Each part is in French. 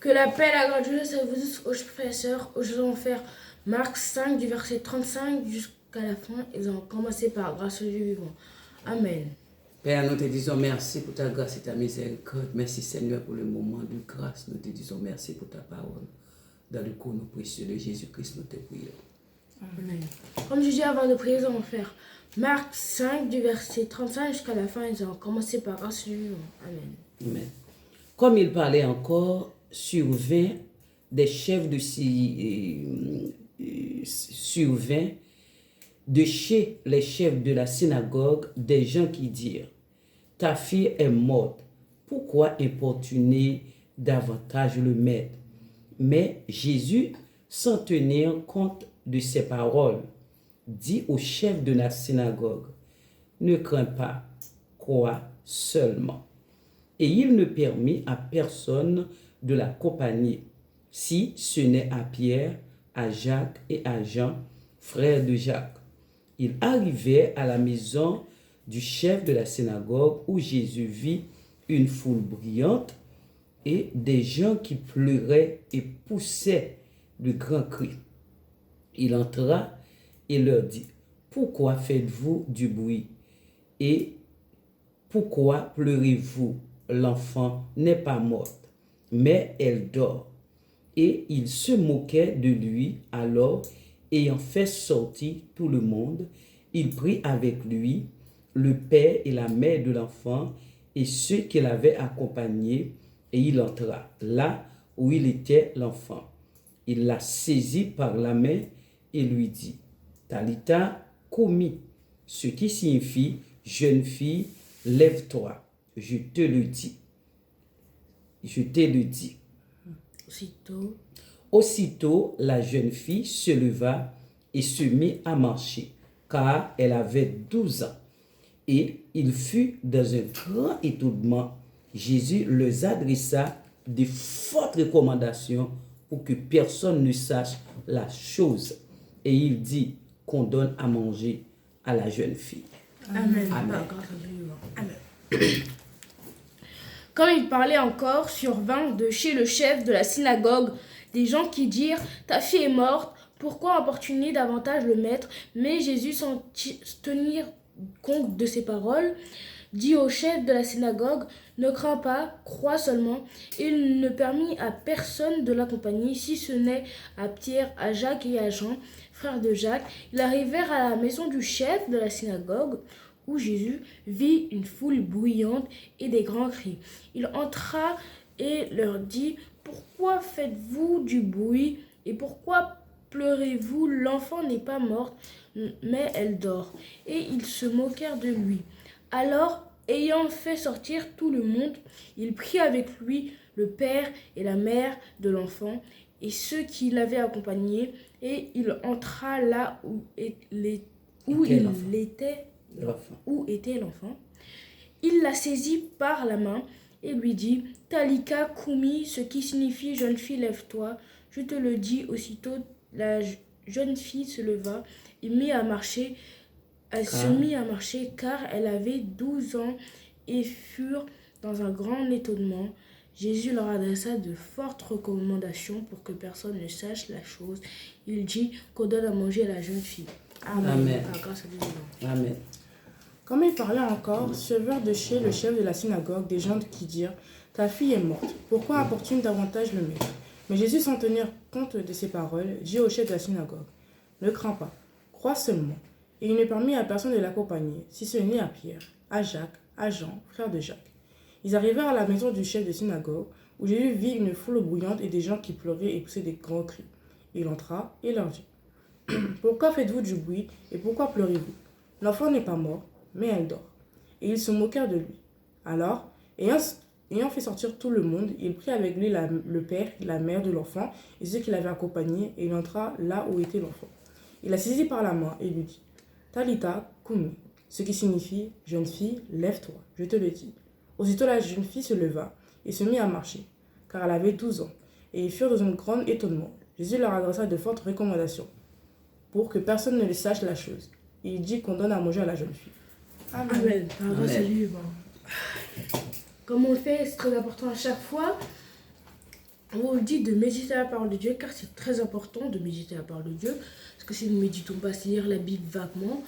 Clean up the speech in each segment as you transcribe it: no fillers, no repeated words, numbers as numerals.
Que la paix et la grâce de Dieu soient avec vous tous, aux frères et sœurs. Aujourd'hui, on va faire Marc 5, du verset 35 jusqu'à la fin. Et nous allons commencer par grâce au Dieu vivant. Amen. Père, nous te disons merci pour ta grâce et ta miséricorde. Merci Seigneur pour le moment de grâce. Nous te disons merci pour ta parole. Dans le coup, nous précieux de Jésus-Christ, nous te prions. Amen. Comme je disais avant de prier, nous allons faire Marc 5, du verset 35 jusqu'à la fin. Et nous allons commencer par grâce au Dieu vivant. Amen. Amen. Comme il parlait encore, survint des chefs de survint de chez les chefs de la synagogue des gens qui dirent: ta fille est morte, pourquoi importuner davantage le maître? Mais Jésus, sans tenir compte de ces paroles, dit au chef de la synagogue: ne crains pas, crois seulement. Et il ne permit à personne de l'accompagner, si ce n'est à Pierre, à Jacques et à Jean, frères de Jacques. Ils arrivaient à la maison du chef de la synagogue où Jésus vit une foule bruyante et des gens qui pleuraient et poussaient de grands cris. Il entra et leur dit: pourquoi faites-vous du bruit et pourquoi pleurez-vous? L'enfant n'est pas morte, mais elle dort. Et il se moquait de lui. Alors, ayant fait sortir tout le monde, il prit avec lui le père et la mère de l'enfant et ceux qui l'avaient accompagné, et il entra là où il était l'enfant. Il la saisit par la main et lui dit: Talitha koumi, ce qui signifie: jeune fille, lève-toi. Je te le dis. Je te le dis. Aussitôt, la jeune fille se leva et se mit à marcher, car elle avait 12 ans. Et il fut dans un grand étonnement. Jésus leur adressa de fortes recommandations pour que personne ne sache la chose. Et il dit qu'on donne à manger à la jeune fille. Amen. Amen. Amen. Comme il parlait encore, survint de chez le chef de la synagogue des gens qui dirent: ta fille est morte, pourquoi importuner davantage le maître? Mais Jésus, sans tenir compte de ces paroles, dit au chef de la synagogue: ne crains pas, crois seulement. Il ne permit à personne de l'accompagner, si ce n'est à Pierre, à Jacques et à Jean, frères de Jacques. Ils arrivèrent à la maison du chef de la synagogue, où Jésus vit une foule bruyante et des grands cris. Il entra et leur dit: pourquoi faites-vous du bruit et pourquoi pleurez-vous? L'enfant n'est pas morte, mais elle dort. Et ils se moquèrent de lui. Alors, ayant fait sortir tout le monde, il prit avec lui le père et la mère de l'enfant et ceux qui l'avaient accompagné, et il entra là où était l'enfant. Il la saisit par la main et lui dit: Talitha koumi, ce qui signifie: jeune fille, lève-toi. Je te le dis. Aussitôt, la jeune fille se leva et se mit à marcher, car elle avait 12 ans, et furent dans un grand étonnement. Jésus leur adressa de fortes recommandations pour que personne ne sache la chose. Il dit qu'on donne à manger à la jeune fille. Amen. Amen. Comme il parlait encore, survinrent de chez le chef de la synagogue des gens qui dirent: ta fille est morte, pourquoi importune davantage le maître? Mais Jésus, sans tenir compte de ces paroles, dit au chef de la synagogue: ne crains pas, crois seulement. Et il ne permit à personne de l'accompagner, si ce n'est à Pierre, à Jacques, à Jean, frère de Jacques. Ils arrivèrent à la maison du chef de synagogue, où Jésus vit une foule bruyante et des gens qui pleuraient et poussaient des grands cris. Il entra et leur dit: pourquoi faites-vous du bruit et pourquoi pleurez-vous? L'enfant n'est pas mort, mais elle dort. Et ils se moquèrent de lui. Alors, ayant fait sortir tout le monde, il prit avec lui le père et la mère de l'enfant et ceux qui l'avaient accompagné, et il entra là où était l'enfant. Il la saisit par la main et lui dit: Talitha koumi, ce qui signifie: jeune fille, lève-toi, je te le dis. Aussitôt la jeune fille se leva et se mit à marcher, car elle avait 12 ans, et ils furent dans un grand étonnement. Jésus leur adressa de fortes recommandations pour que personne ne le sache la chose. Et il dit qu'on donne à manger à la jeune fille. Amen. Comme on le fait, c'est très important à chaque fois. On vous dit de méditer la parole de Dieu, car c'est très important de méditer la parole de Dieu. Parce que si nous ne méditons pas, c'est lire la Bible vaguement.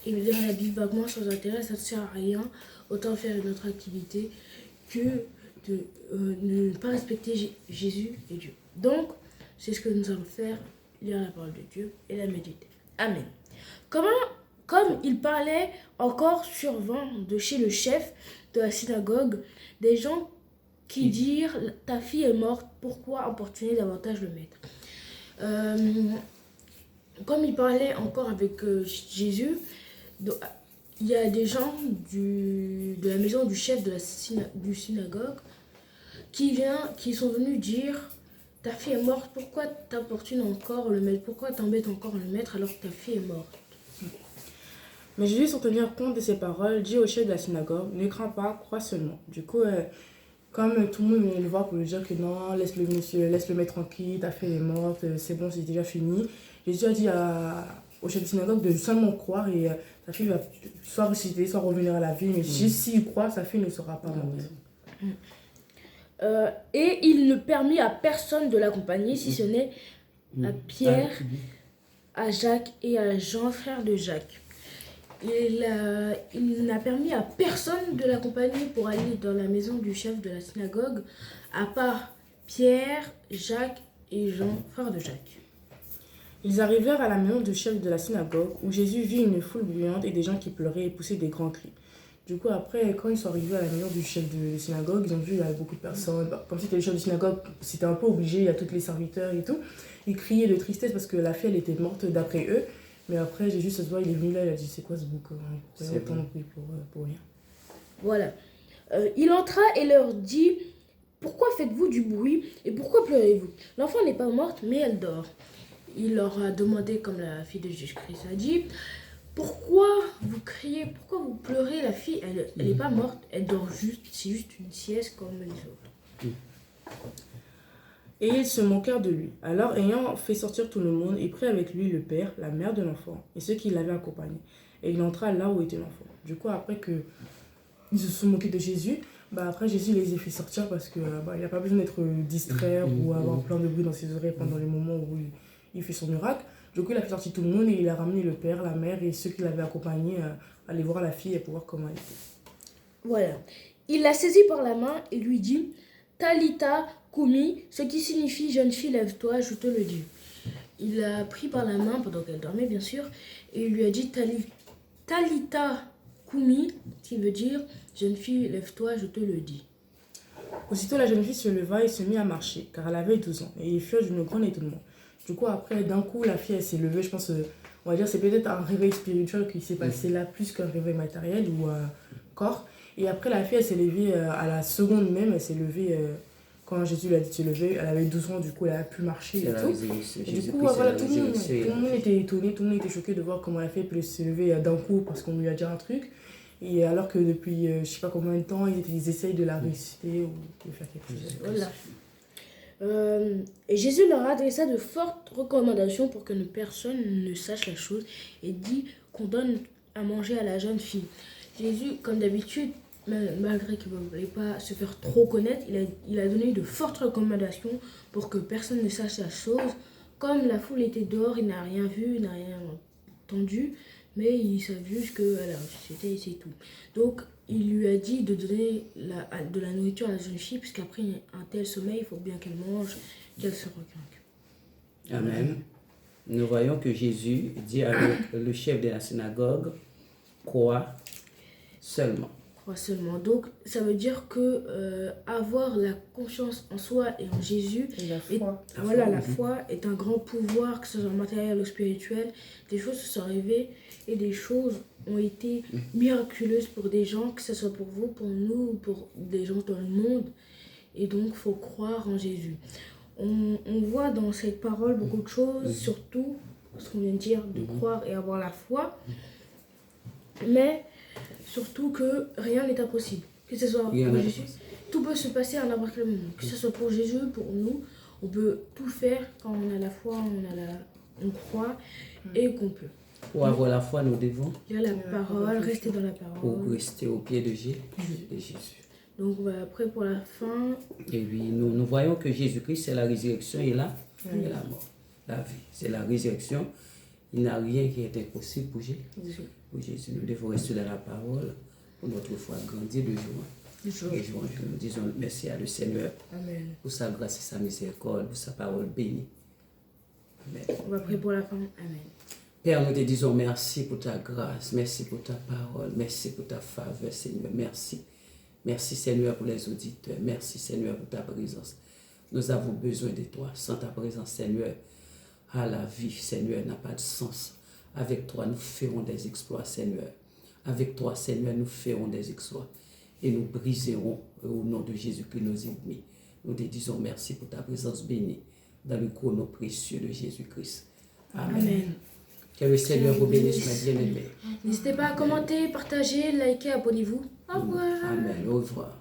Et lire la Bible vaguement sans intérêt, ça ne sert à rien. Autant faire une autre activité que de ne pas respecter Jésus et Dieu. Donc, c'est ce que nous allons faire, lire la parole de Dieu et la méditer. Amen. Comme il parlait encore survint de chez le chef de la synagogue des gens qui dirent « Ta fille est morte, pourquoi importuner davantage le maître ?» Comme il parlait encore avec Jésus, il y a des gens de la maison du chef de du synagogue qui sont venus dire « Ta fille est morte, pourquoi t'importunes encore le maître? Pourquoi t'embêtes encore le maître alors que ta fille est morte ?» Mais Jésus, sans tenir compte de ces paroles, dit au chef de la synagogue, ne crains pas, crois seulement. Du coup, comme tout le monde venait le voir pour lui dire que non, laisse-le monsieur, laisse-le mettre tranquille, ta fille est morte, c'est bon, c'est déjà fini. Jésus a dit au chef de la synagogue de seulement croire et sa fille va soit ressusciter, soit revenir à la vie. Mais s'il croit, sa fille ne sera pas morte. Et il ne permit à personne de l'accompagner, si ce n'est à Pierre, à Jacques et à Jean, frère de Jacques. Il n'a permis à personne de l'accompagner pour aller dans la maison du chef de la synagogue, à part Pierre, Jacques et Jean, frère de Jacques. Ils arrivèrent à la maison du chef de la synagogue, où Jésus vit une foule bruyante et des gens qui pleuraient et poussaient des grands cris. Du coup, après, quand ils sont arrivés à la maison du chef de la synagogue, ils ont vu il y avait beaucoup de personnes. Comme c'était le chef de la synagogue, c'était un peu obligé, il y a tous les serviteurs et tout. Ils criaient de tristesse parce que la fille, elle était morte d'après eux. Mais après, Jésus, ça se voit, il est venu là, il a dit, c'est quoi ce bouc? C'est autant de bruit pour rien. Voilà. Il entra et leur dit, pourquoi faites-vous du bruit et pourquoi pleurez-vous? L'enfant n'est pas morte, mais elle dort. Il leur a demandé, comme la fille de Jésus-Christ a dit, pourquoi vous criez, pourquoi vous pleurez? La fille, elle n'est pas morte, elle dort juste, c'est juste une sieste comme les autres. Et ils se moquèrent de lui. Alors, ayant fait sortir tout le monde, il prit avec lui le père, la mère de l'enfant, et ceux qui l'avaient accompagné. Et il entra là où était l'enfant. Du coup, après qu'ils se sont moqués de Jésus, après Jésus les a fait sortir parce qu'il n'a pas besoin d'être distrait ou avoir plein de bruit dans ses oreilles pendant les moments où il fait son miracle. Du coup, il a fait sortir tout le monde et il a ramené le père, la mère et ceux qui l'avaient accompagné à aller voir la fille et pour voir comment elle était. Voilà. Il l'a saisie par la main et lui dit « Talita Kumi », ce qui signifie « Jeune fille, lève-toi, je te le dis ». Il l'a pris par la main pendant qu'elle dormait, bien sûr, et il lui a dit « Talita Kumi », qui veut dire « Jeune fille, lève-toi, je te le dis ». Aussitôt, la jeune fille se leva et se mit à marcher, car elle avait 12 ans, et ils furent d'une grande étonnement. Du coup, après, d'un coup, la fille, elle s'est levée. Je pense, on va dire, c'est peut-être un réveil spirituel qui s'est passé là, plus qu'un réveil matériel ou corps. Et après, la fille, elle s'est levée à la seconde même. Elle s'est levée, quand Jésus lui a dit de se lever, elle avait 12 ans, du coup, elle a pu marcher et tout. Et du coup, voilà, tout le monde était étonné, tout le monde était choqué de voir comment elle a fait pour se lever d'un coup parce qu'on lui a dit un truc. Et alors que depuis, je sais pas combien de temps, ils essayent de la ressusciter ou de faire quelque chose. Voilà. Et Jésus leur adressa de fortes recommandations pour que personne ne sache la chose et dit qu'on donne à manger à la jeune fille. Jésus, comme d'habitude, malgré qu'il ne voulait pas se faire trop connaître, il a donné de fortes recommandations pour que personne ne sache la chose. Comme la foule était dehors, il n'a rien vu, il n'a rien entendu, mais il savait juste qu'elle a ressuscité et c'est tout. Donc, il lui a dit de donner de la nourriture à la jeune fille, puisqu'après un tel sommeil, il faut bien qu'elle mange, qu'elle se requinque. Amen. Nous voyons que Jésus dit à le chef de la synagogue, crois seulement. Crois seulement. Donc, ça veut dire que avoir la confiance en soi et en Jésus, la foi est un grand pouvoir, que ce soit matériel ou spirituel. Des choses se sont arrivées et des choses ont été miraculeuses pour des gens, que ce soit pour vous, pour nous, pour des gens dans le monde. Et donc, il faut croire en Jésus. On voit dans cette parole beaucoup de choses, surtout ce qu'on vient de dire, de croire et avoir la foi. Mais surtout que rien n'est impossible. Que ce soit pour Jésus, tout peut se passer à n'importe quel moment. Que ce soit pour Jésus, pour nous, on peut tout faire quand on a la foi, on croit et qu'on peut. Pour avoir la foi, nous devons lire la parole, rester dans la parole. Pour rester au pied de Jésus. Donc on va prier pour la fin. Et oui, nous voyons que Jésus-Christ, c'est la résurrection et la mort. La vie, c'est la résurrection. Il n'y a rien qui est impossible pour Jésus. Nous devons rester dans la parole pour notre foi grandir de jour. Et jour. Nous disons merci à le Seigneur pour sa grâce et sa miséricorde, pour sa parole bénie. Amen. On va prier pour la fin. Amen. Père, nous te disons merci pour ta grâce, merci pour ta parole, merci pour ta faveur, Seigneur. Merci. Merci, Seigneur, pour les auditeurs. Merci, Seigneur, pour ta présence. Nous avons besoin de toi. Sans ta présence, Seigneur, la vie, Seigneur, n'a pas de sens. Avec toi, nous ferons des exploits, Seigneur. Avec toi, Seigneur, nous ferons des exploits. Et nous briserons au nom de Jésus-Christ nos ennemis. Nous te disons merci pour ta présence bénie dans le chrono précieux de Jésus-Christ. Amen. Que le Seigneur vous bénisse, ma bien-aimée. N'hésitez pas à commenter, partager, liker, abonnez-vous. Au revoir. Amen. Au revoir.